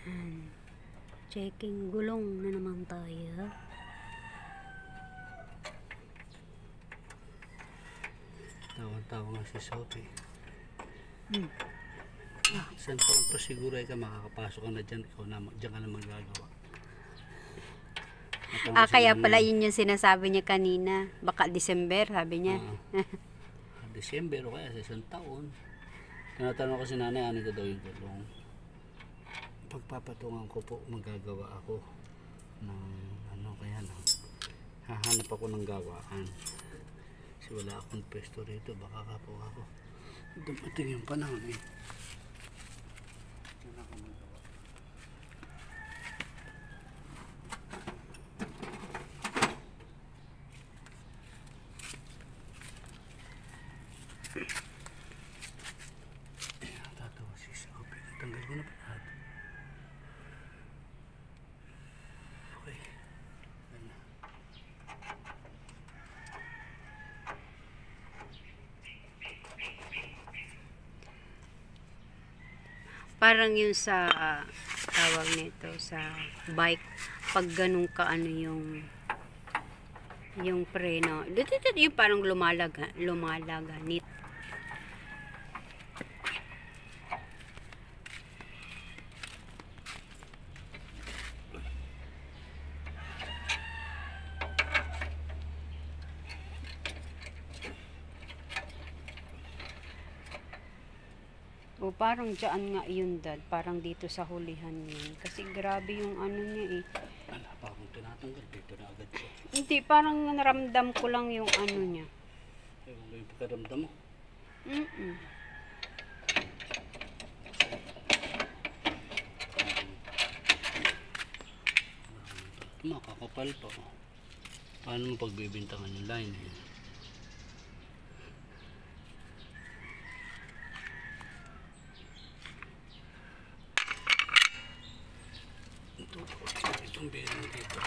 Ayan. Checking gulong na naman tayo. Tawang-tawa nga si Sophie. Isang taon pa siguro ay ka makakapasok ka na dyan. Ikaw na, dyan ka na magagawa. Kaya pala yun yung sinasabi niya kanina. Baka December, sabi niya. December o kaya sa isang taon. Tinatanong ko si nanay, ano ko daw yung gulong. Pagpapatungan ko po, magagawa ako ng ano kaya lang. Hahanap ako ng gawaan. Kasi wala akong pwesto rito, baka kapo ako. Dumating yung panahon eh. Diyan ako magawa. Tatawa si Sophie. Tanggal ko na pa lahat. Okay. Ganda. Parang yung sa tawag nito sa bike, pag ganun ka ano yung preno, yung parang lumalaganit. O parang dyan nga yun, Dad. Parang dito sa hulihan yun. Kasi grabe yung ano niya eh. Wala pa akong tinatanggal. Dito na agad siya. Hindi, parang naramdam ko lang yung ano niya. Ewan ko yung pagkaramdam mo. Makakapal pa. Paano mo pagbibintangan yung line eh? Itong bearing dito.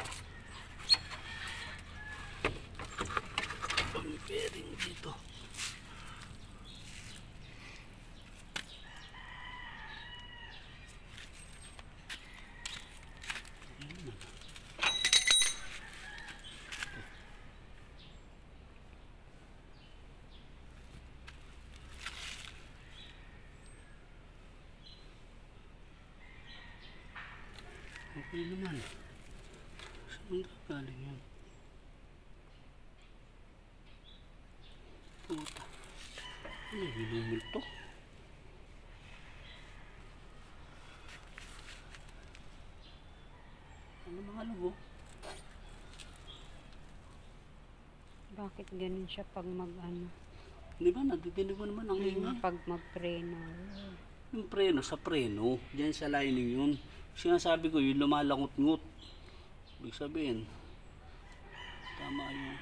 Itong bearing dito. Okay naman. Saan gagaling yan? Puta. Ano yung binumulto? Ano mga lugo? Bakit ganun siya pag mag-ano? Di ba? Nadidinig mo naman ang ingay. Pag mag-preno. Yung preno sa preno. Diyan sa lining yun. Sinasabi ko yung lumalangot-ngot. Ibig sabihin, tama yung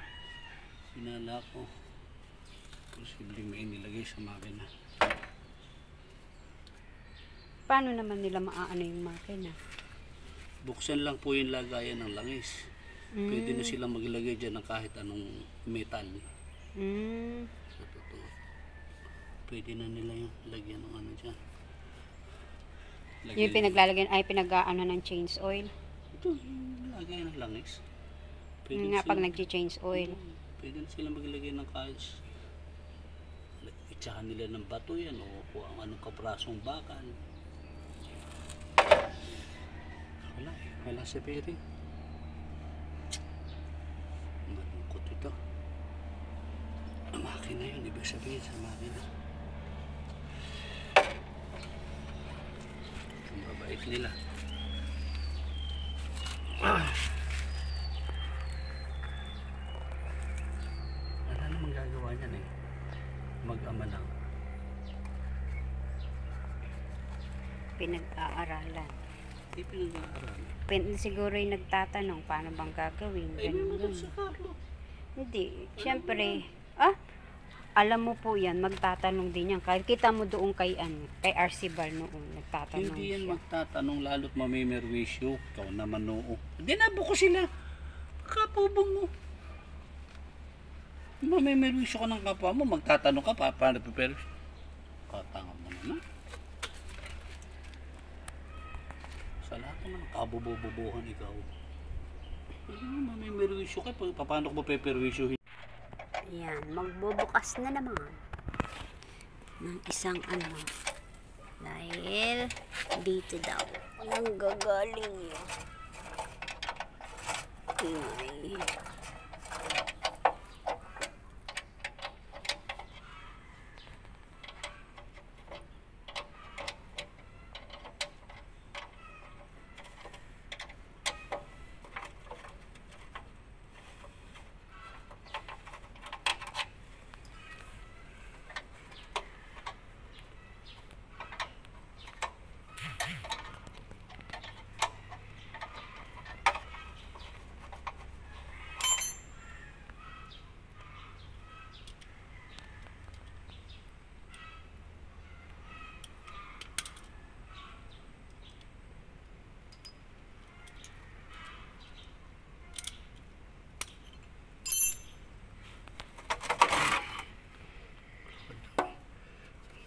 sinala ko. Posibleng may inilagay sa makina. Paano naman nila maaano yung makina? Buksan lang po yung lagayan ng langis. Pwede na silang maglagay dyan ng kahit anong metal. Sa totoo. Pwede na nila yung lagyan ng ano dyan. Yung pinaglalagyan ay pinag-aano ng change oil. Ito, lagay ng langis. Nga pag nag-change oil. Pwede na sila maglagay ng kahit itsahan nila ng bato yan o kung anong kaprasong bakal. Wala si Perry. Malungkot ito. Ang makina yun, ibig sabihin sa makina. Ang babait nila. Wala namang gagawa niyan eh. Mag-ama lang. Pinag-aaralan. Hindi pinag-aaral. Siguro yung nagtatanong paano bang gagawin. Ay, naman sa Carlo. Hindi. Siyempre, alam mo po yan, magtatanong din yan. Kahit kita mo doon kay Arcibal noon, nagtatanong Hindi yan siya. magtatanong lalo't mamimerwisyo. Ikaw naman noo. Dinabo ko sila. Kapubong mo. Mamimerwisyo ka ng kapwa mo, magtatanong ka pa, paano prepare? Katanga mo naman. Naman, kabubububuhan ikaw. May merwisyo ka. Paano ko ba peperwisyuhin? Ayan, magbubukas na naman ng isang ano. Dahil dito daw nanggagaling yun. Ingay.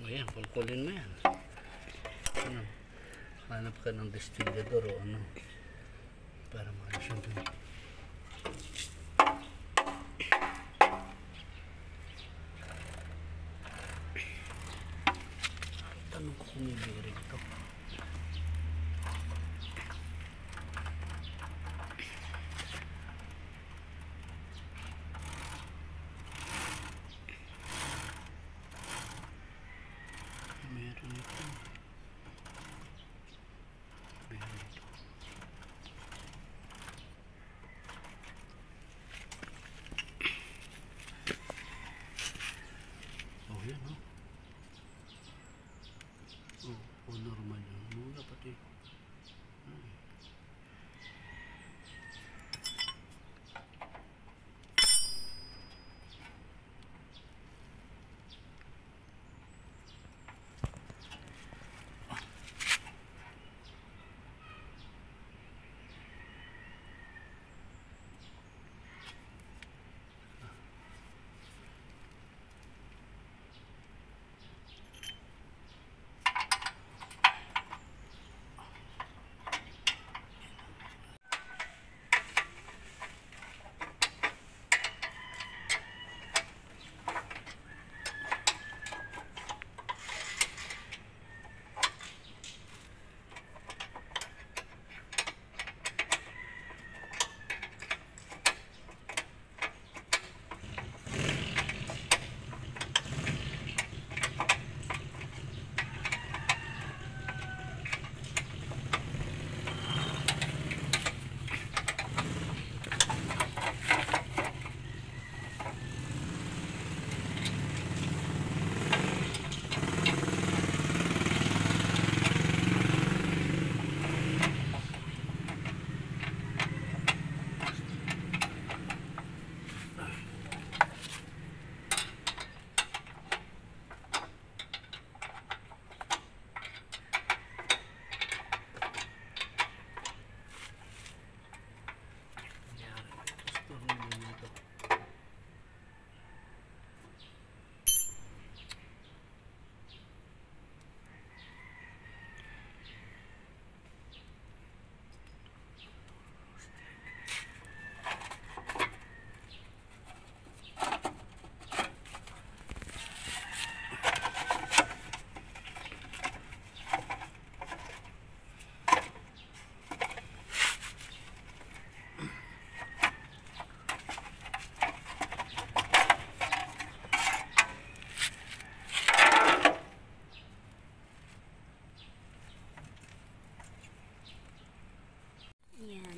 Ayan, pulkulin mo yan. Ano? Hanap ka ng distillador o ano. Para maalis yung dun. Tanong ko kung may bearing to. Meron ito. Meron ito. Oh, yan, oh. Oh, normal yun. Muna pati. Ay.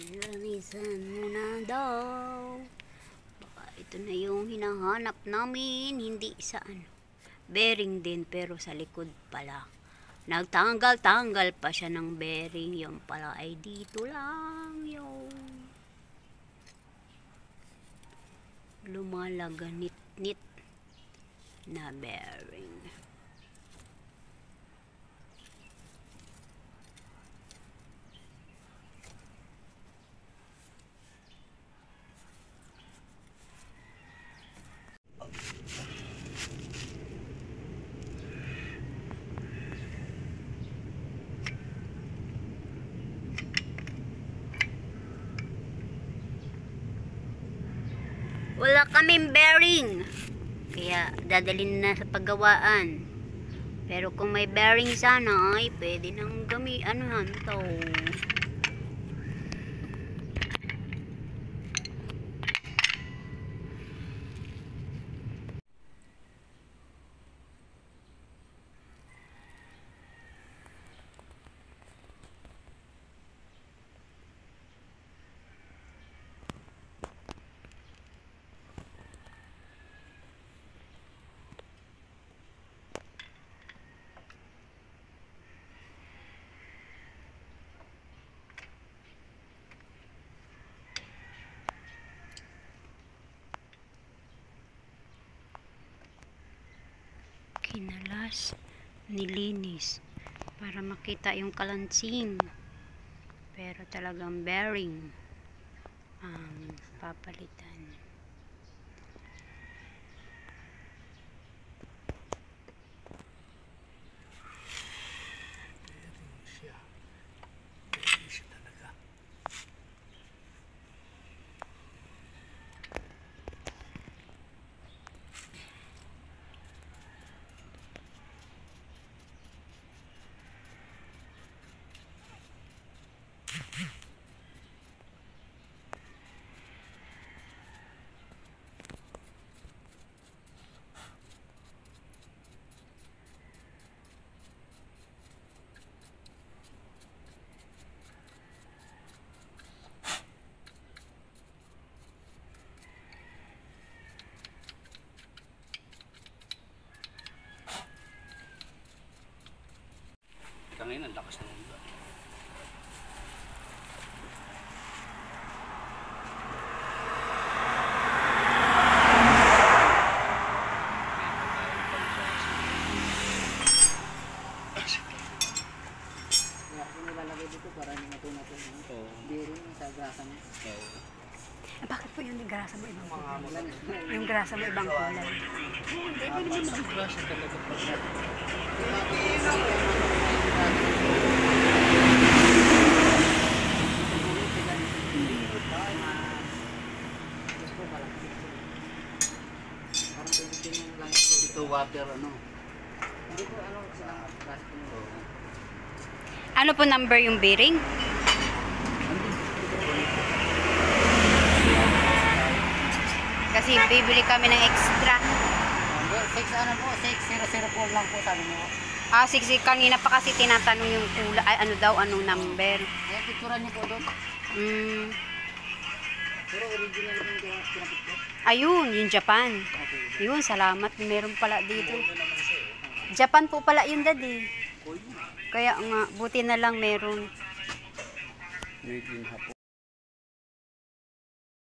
Linisan muna daw. Baka ito na yung hinahanap namin. Hindi sa ano. Bearing din pero sa likod pala. Nagtanggal-tanggal pa siya ng bearing. Yung pala ay dito lang yung lumalaganit-nit na bearing. Wala kaming bearing. Kaya dadalhin na sa paggawaan. Pero kung may bearing sana ay pwede nang anuhan to. Kinalas, nilinis para makita yung kalansing, pero talagang bearing ang papalitan. Siya talaga. Ngayon, ang lakas ng ulan. Nilalagay dito para hindi matunatin yung bearing sa grasa mo. Bakit po yung grasa mo ibang kulay? Yung grasa mo ibang kulay. Ang grasa talaga pa. Ito water ano? Hindi ko ano silang grasa mo. Ano po number yung bearing? Kasi bibili kami ng extra. 604 lang po sabi mo. 60 kanina pa kasi tinatanong yung kulay, ay ano daw, anong number. Kaya picturean niyo po doon. Pero original yung pinapicture. Ayun, yung Japan. Yun, salamat. Meron pala dito. Japan po pala yung daddy. Kaya nga, buti na lang meron. Made in Hapon.